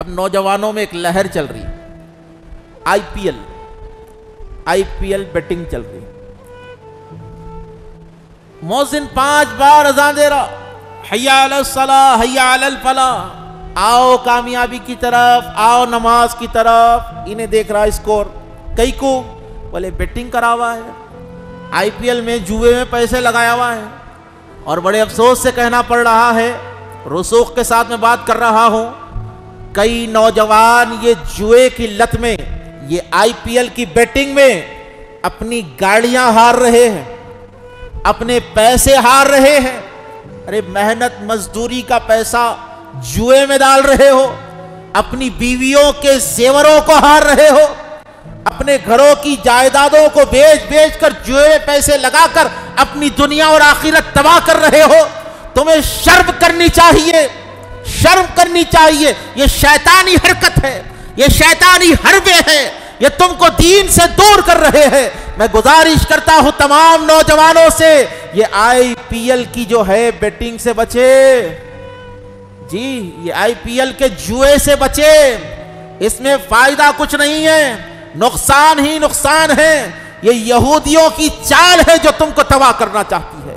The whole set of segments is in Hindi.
अब नौजवानों में एक लहर चल रही, आईपीएल बेटिंग चल रही। मौज़िन 5 बार अज़ान दे रहा, हय्या अलस सलाह हय्या अलल फलाह, आओ कामयाबी की तरफ, आओ नमाज की तरफ। इन्हें देख रहा स्कोर, कई को बोले बेटिंग करा हुआ है, आईपीएल में जुए में पैसे लगाया हुआ है। और बड़े अफसोस से कहना पड़ रहा है, रसूख के साथ में बात कर रहा हूं, कई नौजवान ये जुए की लत में, ये आईपीएल की बेटिंग में अपनी गाड़ियां हार रहे हैं, अपने पैसे हार रहे हैं। अरे मेहनत मजदूरी का पैसा जुए में डाल रहे हो, अपनी बीवियों के जेवरों को हार रहे हो, अपने घरों की जायदादों को बेच कर जुए में पैसे लगाकर अपनी दुनिया और आखिरत तबाह कर रहे हो। तुम्हें शर्म करनी चाहिए, शर्म करनी चाहिए। ये शैतानी हरकत है, ये शैतानी हरबे है, ये तुमको दीन से दूर कर रहे हैं। मैं गुजारिश करता हूं तमाम नौजवानों से, ये आईपीएल की जो है बेटिंग से बचे जी, ये आईपीएल के जुए से बचे। इसमें फायदा कुछ नहीं है, नुकसान ही नुकसान है। ये यहूदियों की चाल है जो तुमको तबाह करना चाहती है,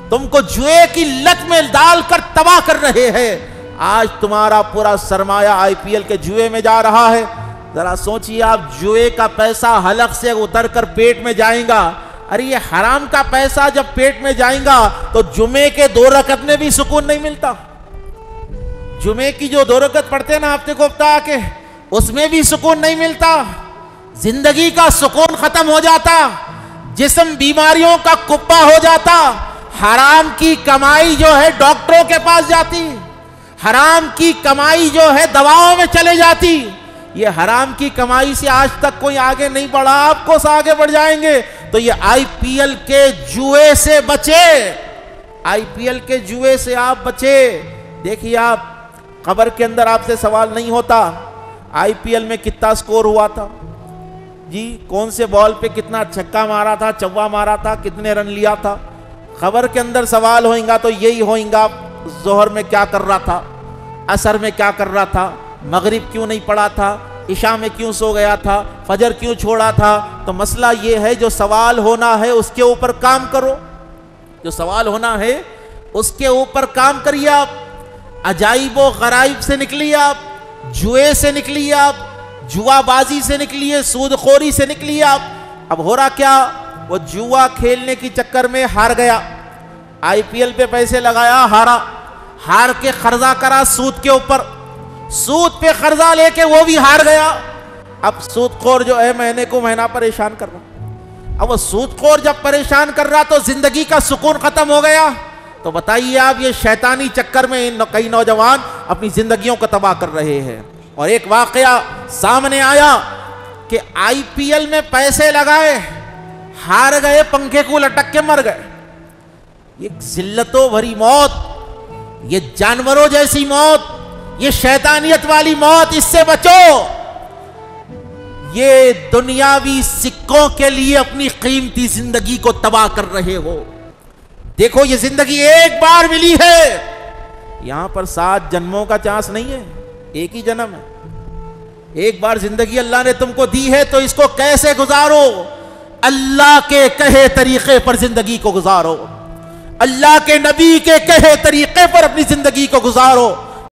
तुमको जुए की लत में डालकर तबाह कर रहे हैं। आज तुम्हारा पूरा सरमाया आईपीएल के जुए में जा रहा है। जरा सोचिए, आप जुए का पैसा हलक से उतरकर पेट में जाएगा। अरे ये हराम का पैसा जब पेट में जाएगा तो जुमे के 2 रकत में भी सुकून नहीं मिलता। जुमे की जो 2 रकत पढ़ते हैं ना हफ्ते को हफ्ता आके, उसमें भी सुकून नहीं मिलता। जिंदगी का सुकून खत्म हो जाता, जिस्म बीमारियों का कुप्पा हो जाता। हराम की कमाई जो है डॉक्टरों के पास जाती, हराम की कमाई जो है दवाओं में चले जाती। ये हराम की कमाई से आज तक कोई आगे नहीं बढ़ा, आपको से आगे बढ़ जाएंगे। तो ये आईपीएल के जुए से बचे, आईपीएल के जुए से आप बचे। देखिए, आप खबर के अंदर आपसे सवाल नहीं होता आईपीएल में कितना स्कोर हुआ था जी, कौन से बॉल पे कितना छक्का मारा था, चौवा मारा था, कितने रन लिया था। खबर के अंदर सवाल होएगा तो यही होएगा, जोहर में क्या कर रहा था, असर में क्या कर रहा था, मगरिब क्यों नहीं पढ़ा था, इशा में क्यों सो गया था, फजर क्यों छोड़ा था। तो मसला ये है, जो सवाल होना है उसके ऊपर काम करो, जो सवाल होना है उसके ऊपर काम करिए। आप अजाइबो गराइब से निकलिए, आप जुए से निकलिए, आप जुआबाजी से निकलिए, सूदखोरी से निकलिए। आप अब हो रहा क्या, वो जुआ खेलने के चक्कर में हार गया, आईपीएल पे पैसे लगाया, हारा, हार के कर्जा करा सूद के ऊपर, सूद पे कर्जा लेके वो भी हार गया। अब सूदखोर जो है महीने को महीना परेशान कर रहा। अब वो सूदखोर जब परेशान कर रहा तो जिंदगी का सुकून खत्म हो गया। तो बताइए आप, ये शैतानी चक्कर में कई नौजवान अपनी जिंदगियों को तबाह कर रहे हैं। और एक वाकया सामने आया कि आईपीएल में पैसे लगाए, हार गए, पंखे को लटक के मर गए। ये जिल्लतों भरी मौत, ये जानवरों जैसी मौत, ये शैतानियत वाली मौत, इससे बचो। ये दुनियावी सिक्कों के लिए अपनी कीमती जिंदगी को तबाह कर रहे हो। देखो, ये जिंदगी एक बार मिली है, यहां पर 7 जन्मों का चांस नहीं है, एक ही जन्म है। एक बार जिंदगी अल्लाह ने तुमको दी है तो इसको कैसे गुजारो, अल्लाह के कहे तरीके पर जिंदगी को गुजारो, अल्लाह के नबी के कहे तरीके पर अपनी जिंदगी को गुजारो।